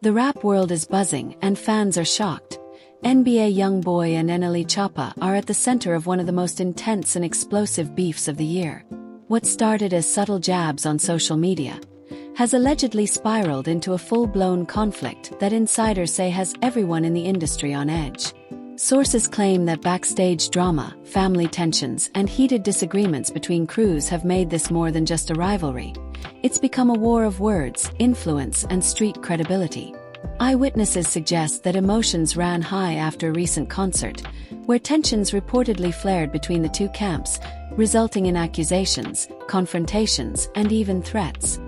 The rap world is buzzing and fans are shocked. NBA YoungBoy and NLE Choppa are at the center of one of the most intense and explosive beefs of the year. What started as subtle jabs on social media has allegedly spiraled into a full-blown conflict that insiders say has everyone in the industry on edge. Sources claim that backstage drama, family tensions, and heated disagreements between crews have made this more than just a rivalry. It's become a war of words, influence, and street credibility. Eyewitnesses suggest that emotions ran high after a recent concert, where tensions reportedly flared between the two camps, resulting in accusations, confrontations, and even threats.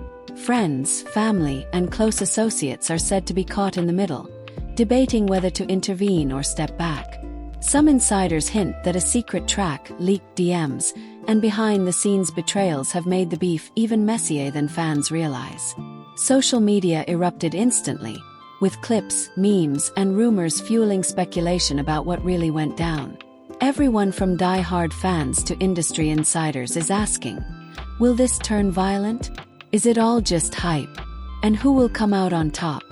Friends, family, and close associates are said to be caught in the middle, debating whether to intervene or step back. Some insiders hint that a secret track, leaked DMs, and behind-the-scenes betrayals have made the beef even messier than fans realize. Social media erupted instantly, with clips, memes, and rumors fueling speculation about what really went down. Everyone from die-hard fans to industry insiders is asking, will this turn violent? Is it all just hype? And who will come out on top?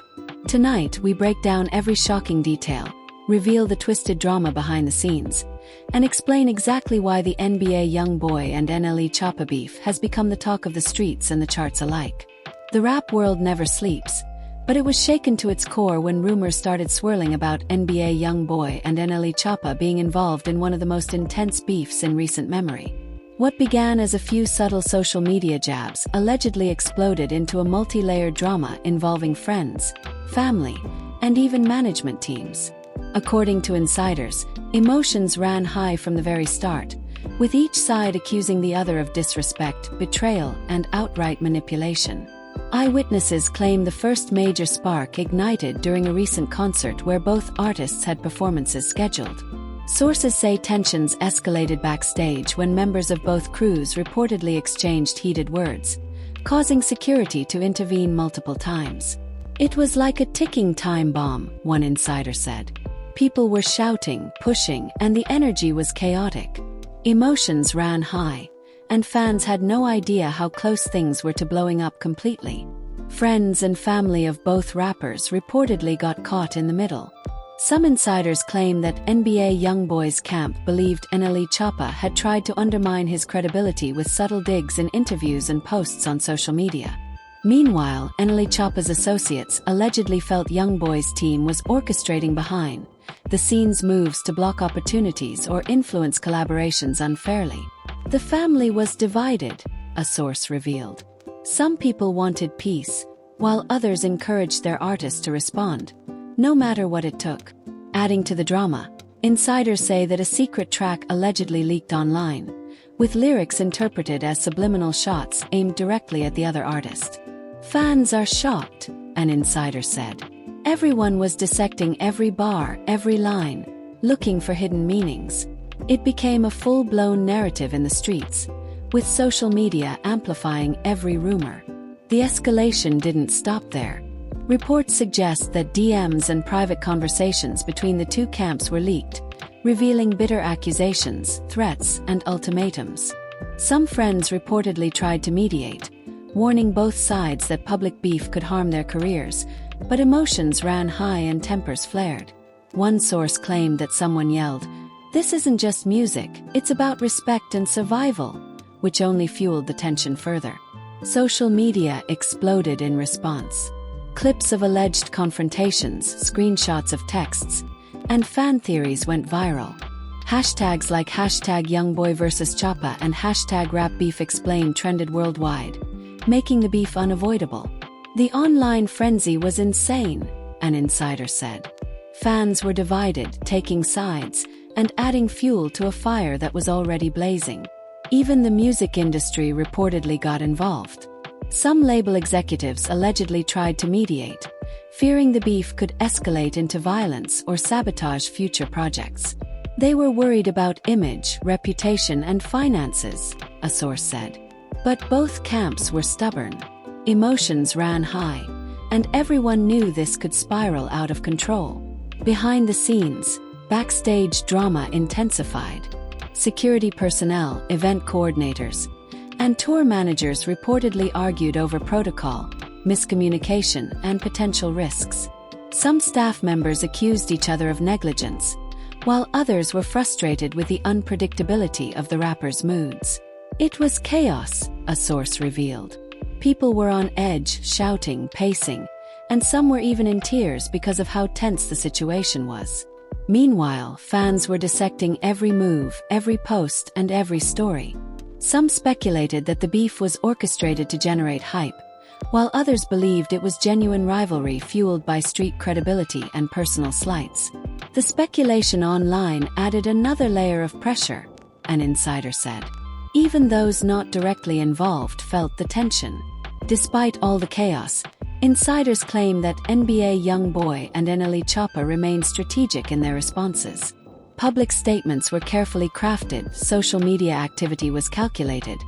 Tonight we break down every shocking detail, reveal the twisted drama behind the scenes, and explain exactly why the NBA YoungBoy and NLE Choppa beef has become the talk of the streets and the charts alike. The rap world never sleeps, but it was shaken to its core when rumors started swirling about NBA YoungBoy and NLE Choppa being involved in one of the most intense beefs in recent memory. What began as a few subtle social media jabs allegedly exploded into a multi-layered drama involving friends, family, and even management teams. According to insiders, emotions ran high from the very start, with each side accusing the other of disrespect, betrayal, and outright manipulation. Eyewitnesses claim the first major spark ignited during a recent concert where both artists had performances scheduled. Sources say tensions escalated backstage when members of both crews reportedly exchanged heated words, causing security to intervene multiple times. It was like a ticking time bomb, one insider said. People were shouting, pushing, and the energy was chaotic. Emotions ran high, and fans had no idea how close things were to blowing up completely. Friends and family of both rappers reportedly got caught in the middle. Some insiders claim that NBA YoungBoy's camp believed NLE Choppa had tried to undermine his credibility with subtle digs in interviews and posts on social media. Meanwhile, NLE Choppa's associates allegedly felt YoungBoy's team was orchestrating behind the scenes moves to block opportunities or influence collaborations unfairly. The family was divided, a source revealed. Some people wanted peace, while others encouraged their artists to respond, no matter what it took. Adding to the drama, insiders say that a secret track allegedly leaked online, with lyrics interpreted as subliminal shots aimed directly at the other artist. Fans are shocked, an insider said. Everyone was dissecting every bar, every line, looking for hidden meanings. It became a full-blown narrative in the streets, with social media amplifying every rumor. The escalation didn't stop there. Reports suggest that DMs and private conversations between the two camps were leaked, revealing bitter accusations, threats, and ultimatums. Some friends reportedly tried to mediate, warning both sides that public beef could harm their careers, but emotions ran high and tempers flared. One source claimed that someone yelled, "This isn't just music, it's about respect and survival," which only fueled the tension further. Social media exploded in response. Clips of alleged confrontations, screenshots of texts, and fan theories went viral. Hashtags like #YoungBoy vs Choppa and #RapBeefExplained trended worldwide, making the beef unavoidable. The online frenzy was insane, an insider said. Fans were divided, taking sides, and adding fuel to a fire that was already blazing. Even the music industry reportedly got involved. Some label executives allegedly tried to mediate, fearing the beef could escalate into violence or sabotage future projects. They were worried about image, reputation, and finances, a source said. But both camps were stubborn. Emotions ran high, and everyone knew this could spiral out of control. Behind the scenes, backstage drama intensified. Security personnel, event coordinators, and tour managers reportedly argued over protocol, miscommunication, and potential risks. Some staff members accused each other of negligence, while others were frustrated with the unpredictability of the rapper's moods. It was chaos, a source revealed. People were on edge, shouting, pacing, and some were even in tears because of how tense the situation was. Meanwhile, fans were dissecting every move, every post, and every story. Some speculated that the beef was orchestrated to generate hype, while others believed it was genuine rivalry fueled by street credibility and personal slights. The speculation online added another layer of pressure, an insider said. Even those not directly involved felt the tension. Despite all the chaos, insiders claim that NBA YoungBoy and NLE Choppa remained strategic in their responses. Public statements were carefully crafted, social media activity was calculated,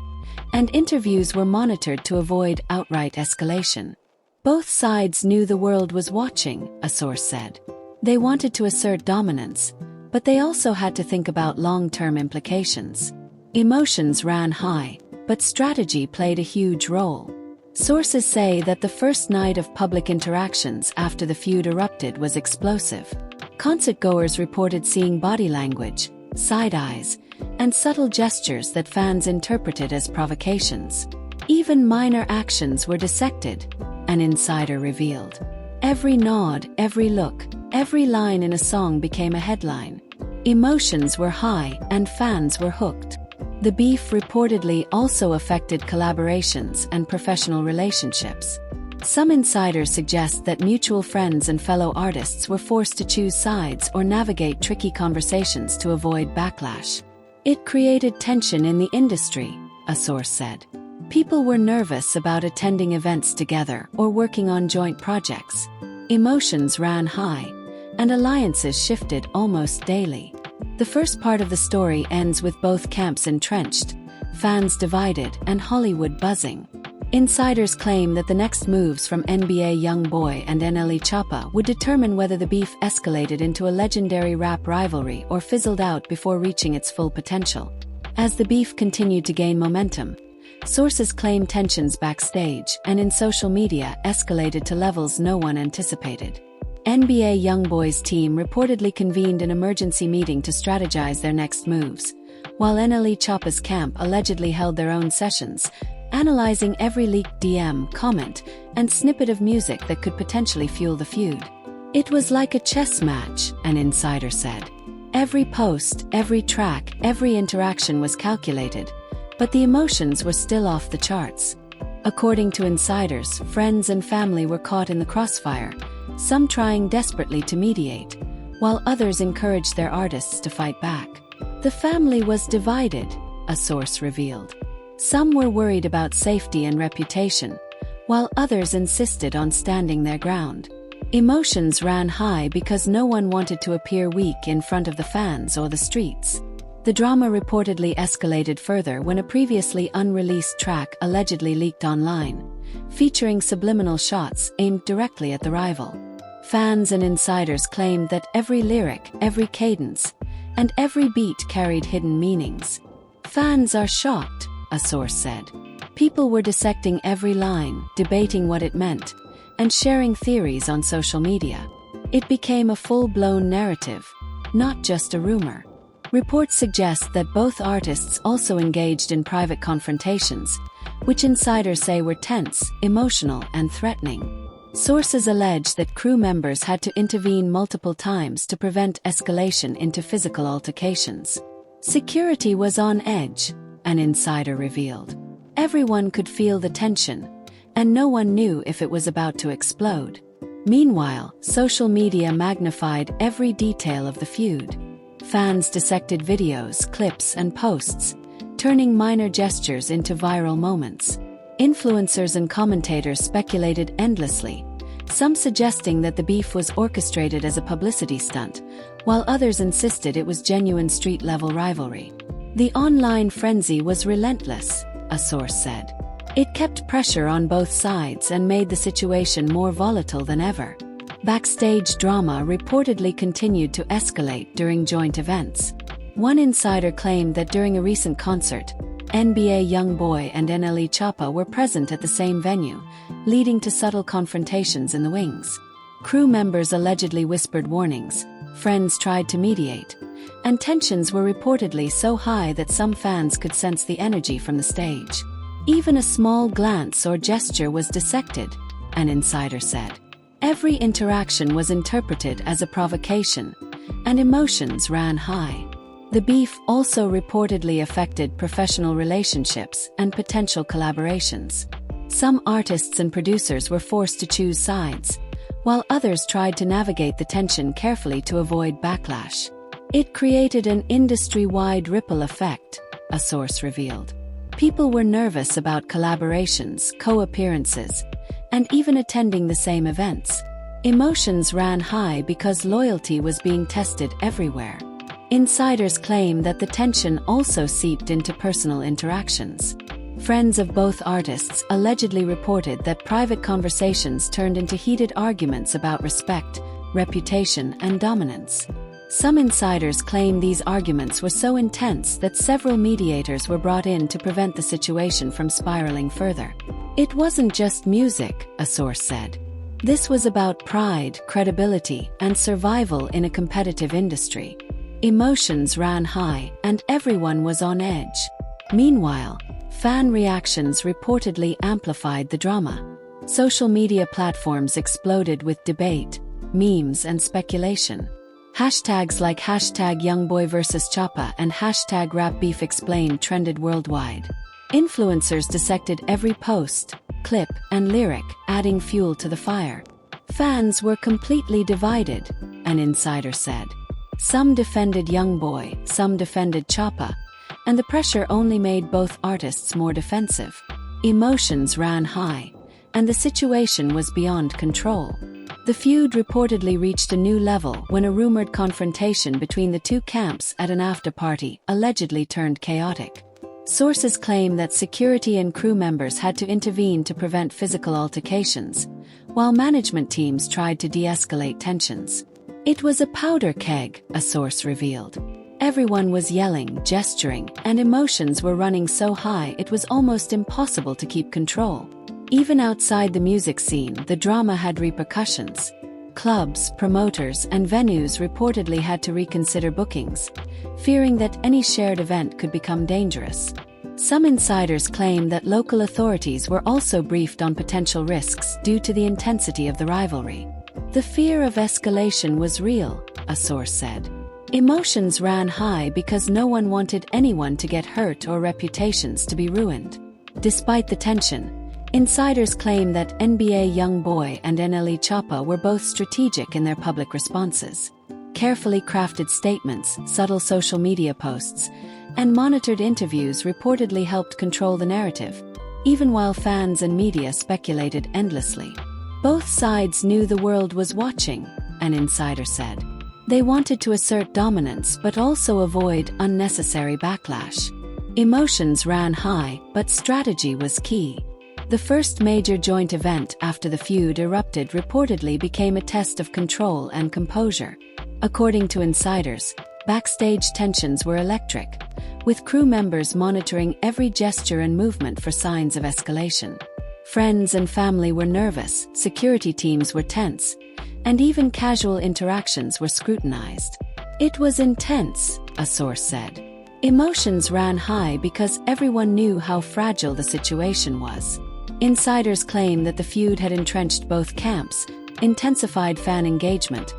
and interviews were monitored to avoid outright escalation. Both sides knew the world was watching, a source said. They wanted to assert dominance, but they also had to think about long-term implications. Emotions ran high, but strategy played a huge role. Sources say that the first night of public interactions after the feud erupted was explosive. Concertgoers reported seeing body language, side eyes, and subtle gestures that fans interpreted as provocations. Even minor actions were dissected, an insider revealed. Every nod, every look, every line in a song became a headline. Emotions were high and fans were hooked. The beef reportedly also affected collaborations and professional relationships. Some insiders suggest that mutual friends and fellow artists were forced to choose sides or navigate tricky conversations to avoid backlash. It created tension in the industry, a source said. People were nervous about attending events together or working on joint projects. Emotions ran high, and alliances shifted almost daily. The first part of the story ends with both camps entrenched, fans divided, and Hollywood buzzing. Insiders claim that the next moves from NBA YoungBoy and NLE Choppa would determine whether the beef escalated into a legendary rap rivalry or fizzled out before reaching its full potential. As the beef continued to gain momentum, sources claim tensions backstage and in social media escalated to levels no one anticipated. NBA YoungBoy's team reportedly convened an emergency meeting to strategize their next moves, while NLE Choppa's camp allegedly held their own sessions, analyzing every leaked DM, comment, and snippet of music that could potentially fuel the feud. It was like a chess match, an insider said. Every post, every track, every interaction was calculated, but the emotions were still off the charts. According to insiders, friends and family were caught in the crossfire, some trying desperately to mediate, while others encouraged their artists to fight back. The family was divided, a source revealed. Some were worried about safety and reputation, while others insisted on standing their ground. Emotions ran high because no one wanted to appear weak in front of the fans or the streets. The drama reportedly escalated further when a previously unreleased track allegedly leaked online, featuring subliminal shots aimed directly at the rival. Fans and insiders claimed that every lyric, every cadence, and every beat carried hidden meanings. Fans are shocked, a source said. People were dissecting every line, debating what it meant, and sharing theories on social media. It became a full-blown narrative, not just a rumor. Reports suggest that both artists also engaged in private confrontations, which insiders say were tense, emotional, and threatening. Sources allege that crew members had to intervene multiple times to prevent escalation into physical altercations. Security was on edge, an insider revealed. Everyone could feel the tension, and no one knew if it was about to explode. Meanwhile, social media magnified every detail of the feud. Fans dissected videos, clips, and posts, turning minor gestures into viral moments. Influencers and commentators speculated endlessly, some suggesting that the beef was orchestrated as a publicity stunt, while others insisted it was genuine street-level rivalry. The online frenzy was relentless, a source said. It kept pressure on both sides and made the situation more volatile than ever. Backstage drama reportedly continued to escalate during joint events. One insider claimed that during a recent concert, NBA YoungBoy and NLE Choppa were present at the same venue, leading to subtle confrontations in the wings. Crew members allegedly whispered warnings, friends tried to mediate, and tensions were reportedly so high that some fans could sense the energy from the stage. Even a small glance or gesture was dissected, an insider said. Every interaction was interpreted as a provocation, and emotions ran high. The beef also reportedly affected professional relationships and potential collaborations. Some artists and producers were forced to choose sides, while others tried to navigate the tension carefully to avoid backlash. It created an industry-wide ripple effect, a source revealed. People were nervous about collaborations, co-appearances, and even attending the same events. Emotions ran high because loyalty was being tested everywhere. Insiders claim that the tension also seeped into personal interactions. Friends of both artists allegedly reported that private conversations turned into heated arguments about respect, reputation, and dominance. Some insiders claim these arguments were so intense that several mediators were brought in to prevent the situation from spiraling further. It wasn't just music, a source said. This was about pride, credibility, and survival in a competitive industry. Emotions ran high, and everyone was on edge. Meanwhile, fan reactions reportedly amplified the drama. Social media platforms exploded with debate, memes, and speculation. Hashtags like #YoungBoy vs Choppa and #RapBeefExplained trended worldwide. Influencers dissected every post, clip, and lyric, adding fuel to the fire. Fans were completely divided, an insider said. Some defended YoungBoy, some defended Choppa, and the pressure only made both artists more defensive. Emotions ran high, and the situation was beyond control. The feud reportedly reached a new level when a rumored confrontation between the two camps at an after-party allegedly turned chaotic. Sources claim that security and crew members had to intervene to prevent physical altercations, while management teams tried to de-escalate tensions. It was a powder keg, a source revealed. Everyone was yelling, gesturing, and emotions were running so high it was almost impossible to keep control. Even outside the music scene, the drama had repercussions. Clubs, promoters, and venues reportedly had to reconsider bookings, fearing that any shared event could become dangerous. Some insiders claim that local authorities were also briefed on potential risks due to the intensity of the rivalry. The fear of escalation was real, a source said. Emotions ran high because no one wanted anyone to get hurt or reputations to be ruined. Despite the tension, insiders claim that NBA YoungBoy and NLE Choppa were both strategic in their public responses. Carefully crafted statements, subtle social media posts, and monitored interviews reportedly helped control the narrative, even while fans and media speculated endlessly. Both sides knew the world was watching, an insider said. They wanted to assert dominance but also avoid unnecessary backlash. Emotions ran high, but strategy was key. The first major joint event after the feud erupted reportedly became a test of control and composure. According to insiders, backstage tensions were electric, with crew members monitoring every gesture and movement for signs of escalation. Friends and family were nervous, security teams were tense, and even casual interactions were scrutinized. It was intense, a source said. Emotions ran high because everyone knew how fragile the situation was. Insiders claim that the feud had entrenched both camps, intensified fan engagement,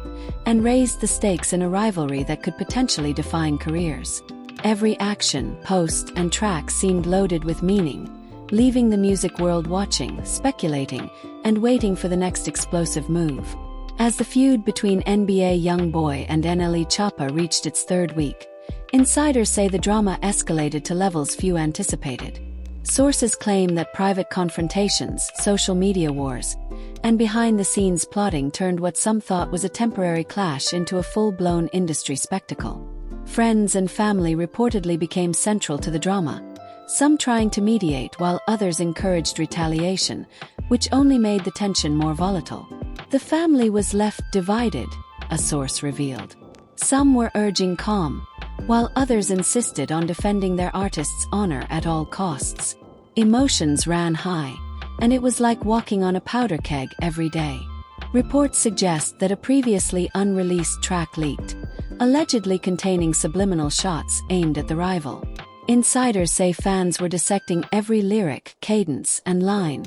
and raised the stakes in a rivalry that could potentially define careers. Every action, post, and track seemed loaded with meaning, leaving the music world watching, speculating, and waiting for the next explosive move. As the feud between NBA YoungBoy and NLE Choppa reached its third week, insiders say the drama escalated to levels few anticipated. Sources claim that private confrontations, social media wars, and behind-the-scenes plotting turned what some thought was a temporary clash into a full-blown industry spectacle. Friends and family reportedly became central to the drama, some trying to mediate while others encouraged retaliation, which only made the tension more volatile. The family was left divided, a source revealed. Some were urging calm, while others insisted on defending their artist's honor at all costs. Emotions ran high, and it was like walking on a powder keg every day. Reports suggest that a previously unreleased track leaked, allegedly containing subliminal shots aimed at the rival. Insiders say fans were dissecting every lyric, cadence, and line,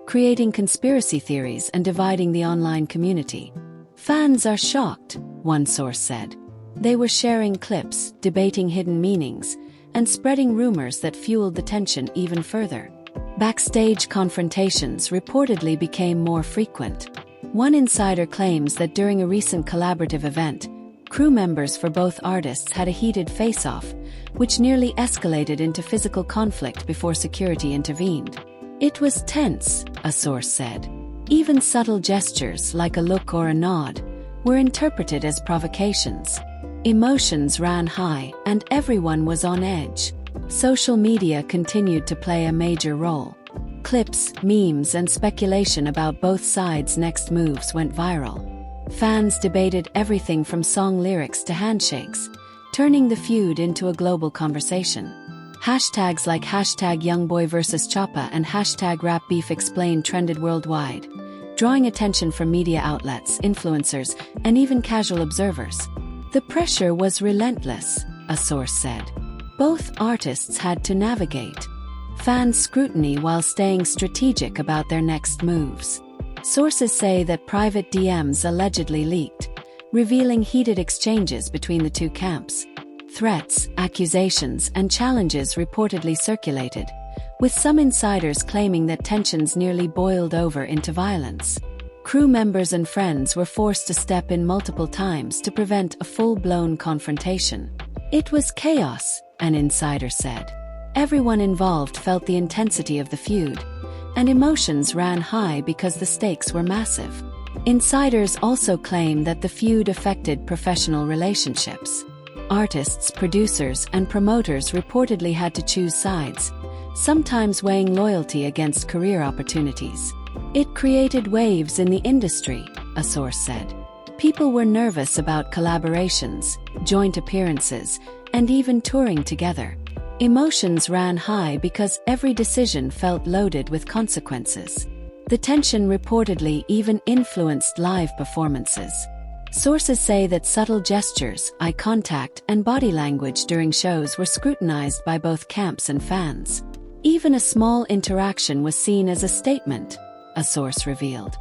creating conspiracy theories and dividing the online community. Fans are shocked, one source said. They were sharing clips, debating hidden meanings, and spreading rumors that fueled the tension even further. Backstage confrontations reportedly became more frequent. One insider claims that during a recent collaborative event, crew members for both artists had a heated face-off, which nearly escalated into physical conflict before security intervened. It was tense, a source said. Even subtle gestures like a look or a nod were interpreted as provocations. Emotions ran high, and everyone was on edge. Social media continued to play a major role. Clips, memes, and speculation about both sides' next moves went viral. Fans debated everything from song lyrics to handshakes, turning the feud into a global conversation. Hashtags like #YoungBoy vs Choppa and #RapBeefExplained trended worldwide, drawing attention from media outlets, influencers, and even casual observers. The pressure was relentless, a source said. Both artists had to navigate fans' scrutiny while staying strategic about their next moves. Sources say that private DMs allegedly leaked, revealing heated exchanges between the two camps. Threats, accusations, and challenges reportedly circulated, with some insiders claiming that tensions nearly boiled over into violence. Crew members and friends were forced to step in multiple times to prevent a full-blown confrontation. It was chaos, an insider said. Everyone involved felt the intensity of the feud, and emotions ran high because the stakes were massive. Insiders also claim that the feud affected professional relationships. Artists, producers, and promoters reportedly had to choose sides, sometimes weighing loyalty against career opportunities. It created waves in the industry, a source said. People were nervous about collaborations, joint appearances, and even touring together. Emotions ran high because every decision felt loaded with consequences. The tension reportedly even influenced live performances. Sources say that subtle gestures, eye contact, and body language during shows were scrutinized by both camps and fans. Even a small interaction was seen as a statement, a source revealed.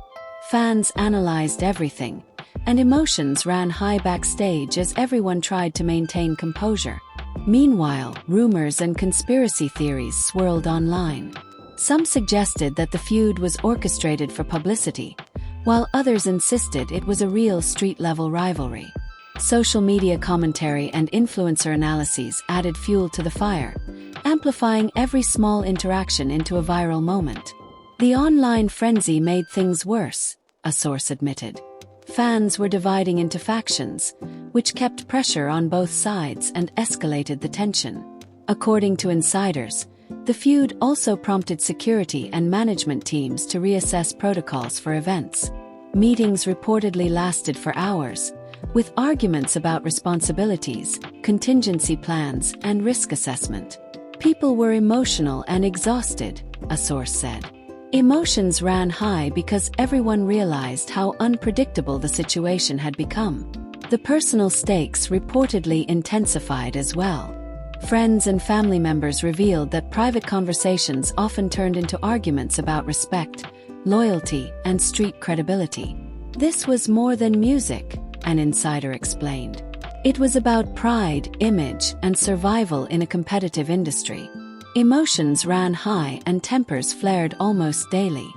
Fans analyzed everything, and emotions ran high backstage as everyone tried to maintain composure. Meanwhile, rumors and conspiracy theories swirled online. Some suggested that the feud was orchestrated for publicity, while others insisted it was a real street-level rivalry. Social media commentary and influencer analyses added fuel to the fire, amplifying every small interaction into a viral moment. The online frenzy made things worse, a source admitted. Fans were dividing into factions, which kept pressure on both sides and escalated the tension. According to insiders, the feud also prompted security and management teams to reassess protocols for events. Meetings reportedly lasted for hours, with arguments about responsibilities, contingency plans, and risk assessment. People were emotional and exhausted, a source said. Emotions ran high because everyone realized how unpredictable the situation had become. The personal stakes reportedly intensified as well. Friends and family members revealed that private conversations often turned into arguments about respect, loyalty, and street credibility. This was more than music, an insider explained. It was about pride, image, and survival in a competitive industry. Emotions ran high and tempers flared almost daily.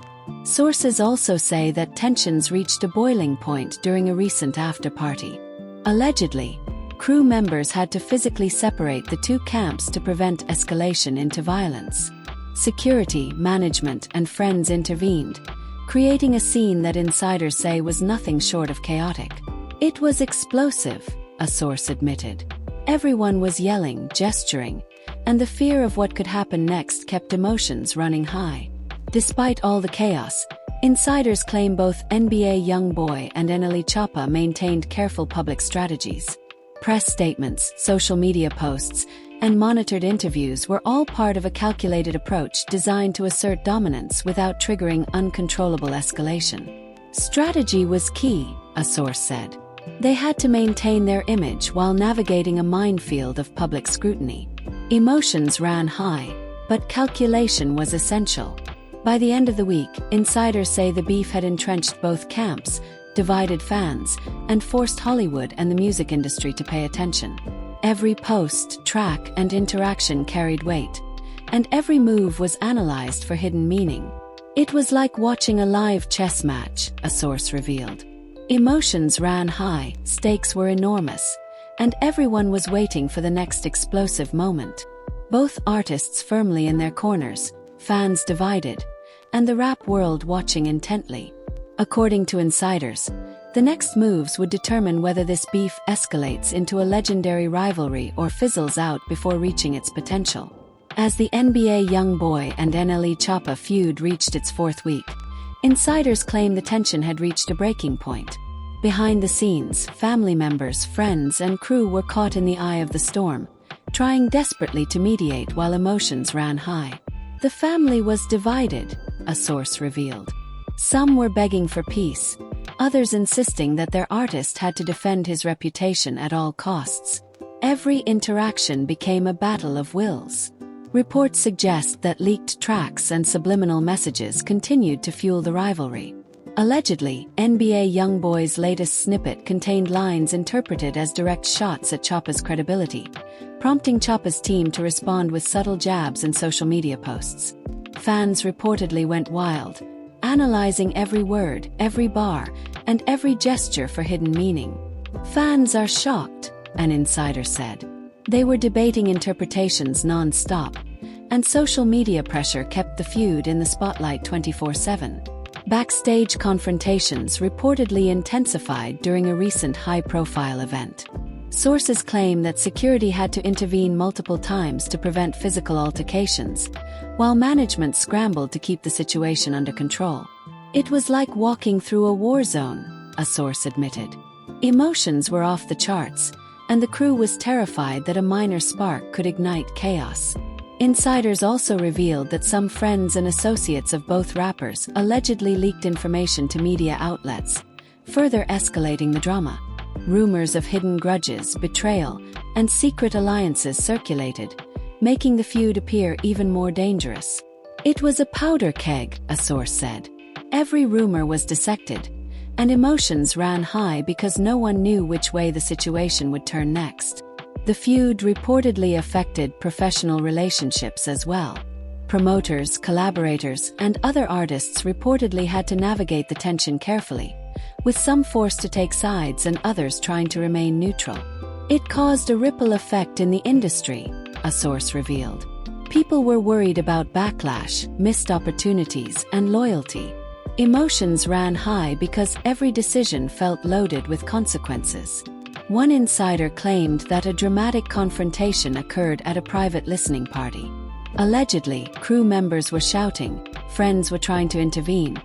Sources also say that tensions reached a boiling point during a recent after-party. Allegedly, crew members had to physically separate the two camps to prevent escalation into violence. Security, management, and friends intervened, creating a scene that insiders say was nothing short of chaotic. It was explosive, a source admitted. Everyone was yelling, gesturing, and the fear of what could happen next kept emotions running high. Despite all the chaos, insiders claim both NBA YoungBoy and NLE Choppa maintained careful public strategies. Press statements, social media posts, and monitored interviews were all part of a calculated approach designed to assert dominance without triggering uncontrollable escalation. Strategy was key, a source said. They had to maintain their image while navigating a minefield of public scrutiny. Emotions ran high, but calculation was essential. By the end of the week, insiders say the beef had entrenched both camps, divided fans, and forced Hollywood and the music industry to pay attention. Every post, track, and interaction carried weight, and every move was analyzed for hidden meaning. It was like watching a live chess match, a source revealed. Emotions ran high, stakes were enormous, and everyone was waiting for the next explosive moment. Both artists firmly in their corners, fans divided, and the rap world watching intently. According to insiders, the next moves would determine whether this beef escalates into a legendary rivalry or fizzles out before reaching its potential. As the NBA YoungBoy and NLE Choppa feud reached its fourth week, insiders claim the tension had reached a breaking point. Behind the scenes, family members, friends, and crew were caught in the eye of the storm, trying desperately to mediate while emotions ran high. The family was divided, a source revealed. Some were begging for peace, others insisting that their artist had to defend his reputation at all costs. Every interaction became a battle of wills. Reports suggest that leaked tracks and subliminal messages continued to fuel the rivalry. Allegedly, NBA YoungBoy's latest snippet contained lines interpreted as direct shots at Choppa's credibility, prompting Choppa's team to respond with subtle jabs and social media posts. Fans reportedly went wild, analyzing every word, every bar, and every gesture for hidden meaning. Fans are shocked, an insider said. They were debating interpretations non-stop, and social media pressure kept the feud in the spotlight 24/7. Backstage confrontations reportedly intensified during a recent high-profile event. Sources claim that security had to intervene multiple times to prevent physical altercations, while management scrambled to keep the situation under control. It was like walking through a war zone, a source admitted. Emotions were off the charts, and the crew was terrified that a minor spark could ignite chaos. Insiders also revealed that some friends and associates of both rappers allegedly leaked information to media outlets, further escalating the drama. Rumors of hidden grudges, betrayal, and secret alliances circulated, making the feud appear even more dangerous. It was a powder keg, a source said. Every rumor was dissected, and emotions ran high because no one knew which way the situation would turn next. The feud reportedly affected professional relationships as well. Promoters, collaborators, and other artists reportedly had to navigate the tension carefully, with some forced to take sides and others trying to remain neutral. It caused a ripple effect in the industry, a source revealed. People were worried about backlash, missed opportunities, and loyalty. Emotions ran high because every decision felt loaded with consequences. One insider claimed that a dramatic confrontation occurred at a private listening party. Allegedly, crew members were shouting, friends were trying to intervene,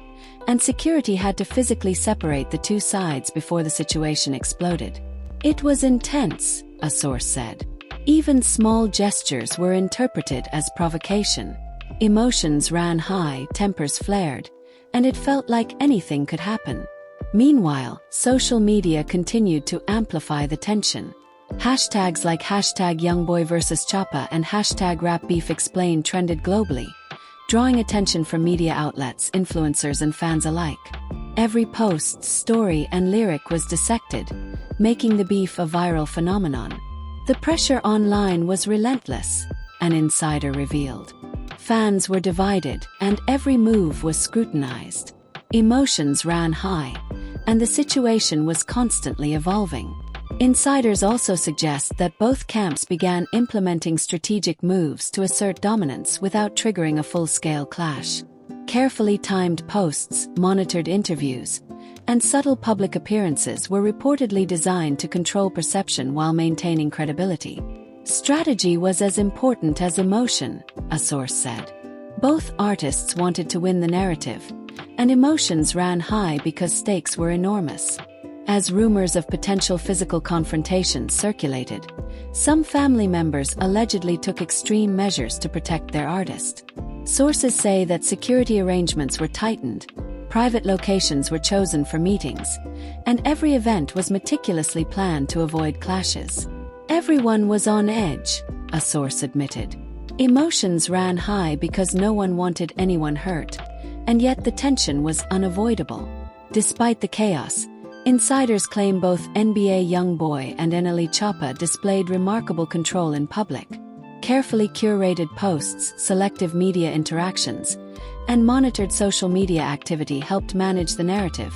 and security had to physically separate the two sides before the situation exploded. It was intense, a source said. Even small gestures were interpreted as provocation. Emotions ran high, tempers flared, and it felt like anything could happen. Meanwhile, social media continued to amplify the tension. Hashtags like #YoungBoy vs Choppa and #RapBeefExplain trended globally, drawing attention from media outlets, influencers, and fans alike. Every post, story, and lyric was dissected, making the beef a viral phenomenon. The pressure online was relentless, an insider revealed. Fans were divided, and every move was scrutinized. Emotions ran high, and the situation was constantly evolving. Insiders also suggest that both camps began implementing strategic moves to assert dominance without triggering a full-scale clash. Carefully timed posts, monitored interviews, and subtle public appearances were reportedly designed to control perception while maintaining credibility. Strategy was as important as emotion, a source said. Both artists wanted to win the narrative, and emotions ran high because stakes were enormous. As rumors of potential physical confrontations circulated, some family members allegedly took extreme measures to protect their artist. Sources say that security arrangements were tightened, private locations were chosen for meetings, and every event was meticulously planned to avoid clashes. Everyone was on edge, a source admitted. Emotions ran high because no one wanted anyone hurt, and yet the tension was unavoidable. Despite the chaos, insiders claim both NBA YoungBoy and NLE Choppa displayed remarkable control in public. Carefully curated posts, selective media interactions, and monitored social media activity helped manage the narrative,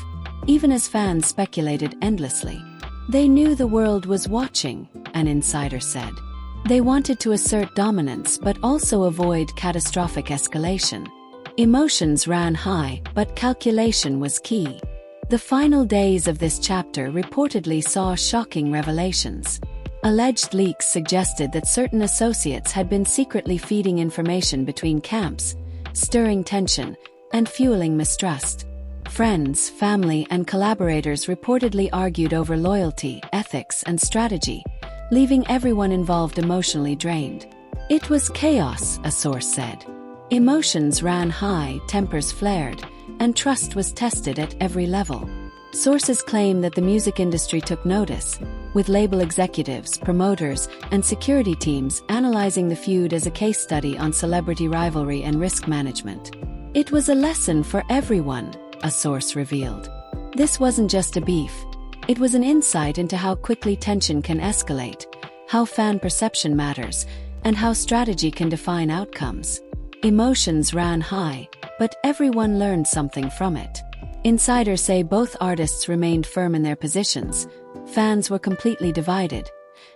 even as fans speculated endlessly. They knew the world was watching, an insider said. They wanted to assert dominance but also avoid catastrophic escalation. Emotions ran high, but calculation was key. The final days of this chapter reportedly saw shocking revelations. Alleged leaks suggested that certain associates had been secretly feeding information between camps, stirring tension and fueling mistrust. Friends, family, and collaborators reportedly argued over loyalty, ethics, and strategy, leaving everyone involved emotionally drained. It was chaos, a source said. Emotions ran high, tempers flared, and trust was tested at every level. Sources claim that the music industry took notice, with label executives, promoters, and security teams analyzing the feud as a case study on celebrity rivalry and risk management. It was a lesson for everyone, a source revealed. This wasn't just a beef. It was an insight into how quickly tension can escalate, how fan perception matters, and how strategy can define outcomes. Emotions ran high, but everyone learned something from it. Insiders say both artists remained firm in their positions, fans were completely divided,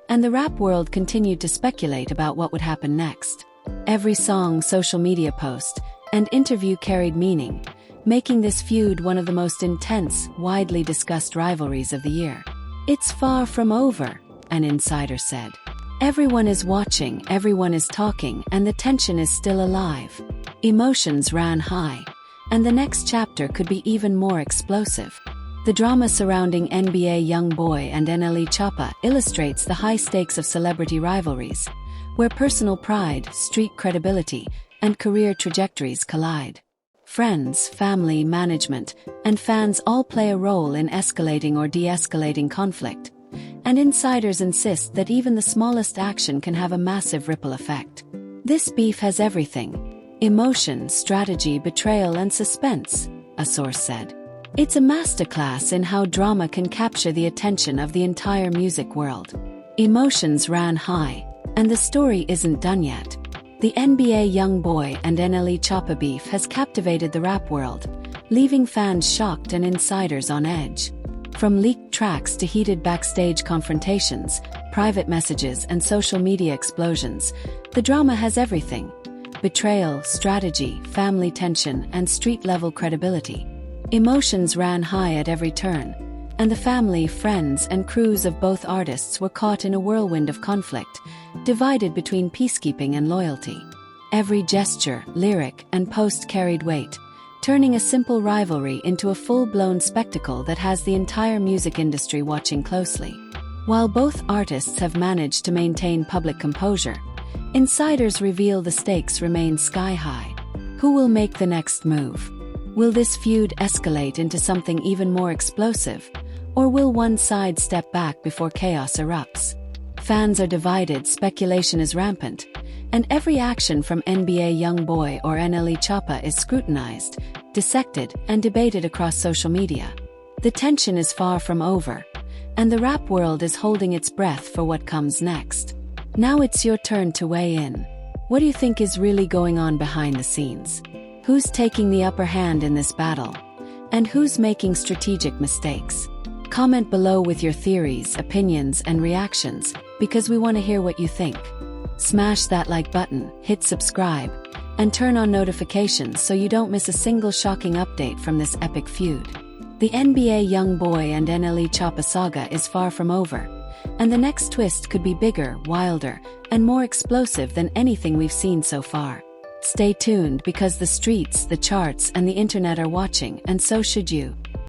and the rap world continued to speculate about what would happen next. Every song, social media post, and interview carried meaning, making this feud one of the most intense, widely discussed rivalries of the year. It's far from over, an insider said. Everyone is watching, everyone is talking, and the tension is still alive. Emotions ran high, and the next chapter could be even more explosive. The drama surrounding NBA YoungBoy and NLE Choppa illustrates the high stakes of celebrity rivalries, where personal pride, street credibility, and career trajectories collide. Friends, family, management, and fans all play a role in escalating or de-escalating conflict, and insiders insist that even the smallest action can have a massive ripple effect. This beef has everything: emotion, strategy, betrayal, and suspense, a source said. It's a masterclass in how drama can capture the attention of the entire music world. Emotions ran high, and the story isn't done yet. The NBA YoungBoy and NLE Choppa beef has captivated the rap world, leaving fans shocked and insiders on edge. From leaked tracks to heated backstage confrontations, private messages, and social media explosions, the drama has everything: betrayal, strategy, family tension, and street-level credibility. Emotions ran high at every turn, and the family, friends, and crews of both artists were caught in a whirlwind of conflict, divided between peacekeeping and loyalty. Every gesture, lyric, and post carried weight, turning a simple rivalry into a full-blown spectacle that has the entire music industry watching closely. While both artists have managed to maintain public composure, insiders reveal the stakes remain sky-high. Who will make the next move? Will this feud escalate into something even more explosive, or will one side step back before chaos erupts? Fans are divided, speculation is rampant, and every action from NBA YoungBoy or NLE Choppa is scrutinized, dissected, and debated across social media. The tension is far from over, and the rap world is holding its breath for what comes next. Now it's your turn to weigh in. What do you think is really going on behind the scenes? Who's taking the upper hand in this battle? And who's making strategic mistakes? Comment below with your theories, opinions, and reactions, because we want to hear what you think. Smash that like button, hit subscribe, and turn on notifications so you don't miss a single shocking update from this epic feud. The NBA YoungBoy and NLE Choppa saga is far from over, and the next twist could be bigger, wilder, and more explosive than anything we've seen so far. Stay tuned because the streets, the charts, and the internet are watching, and so should you.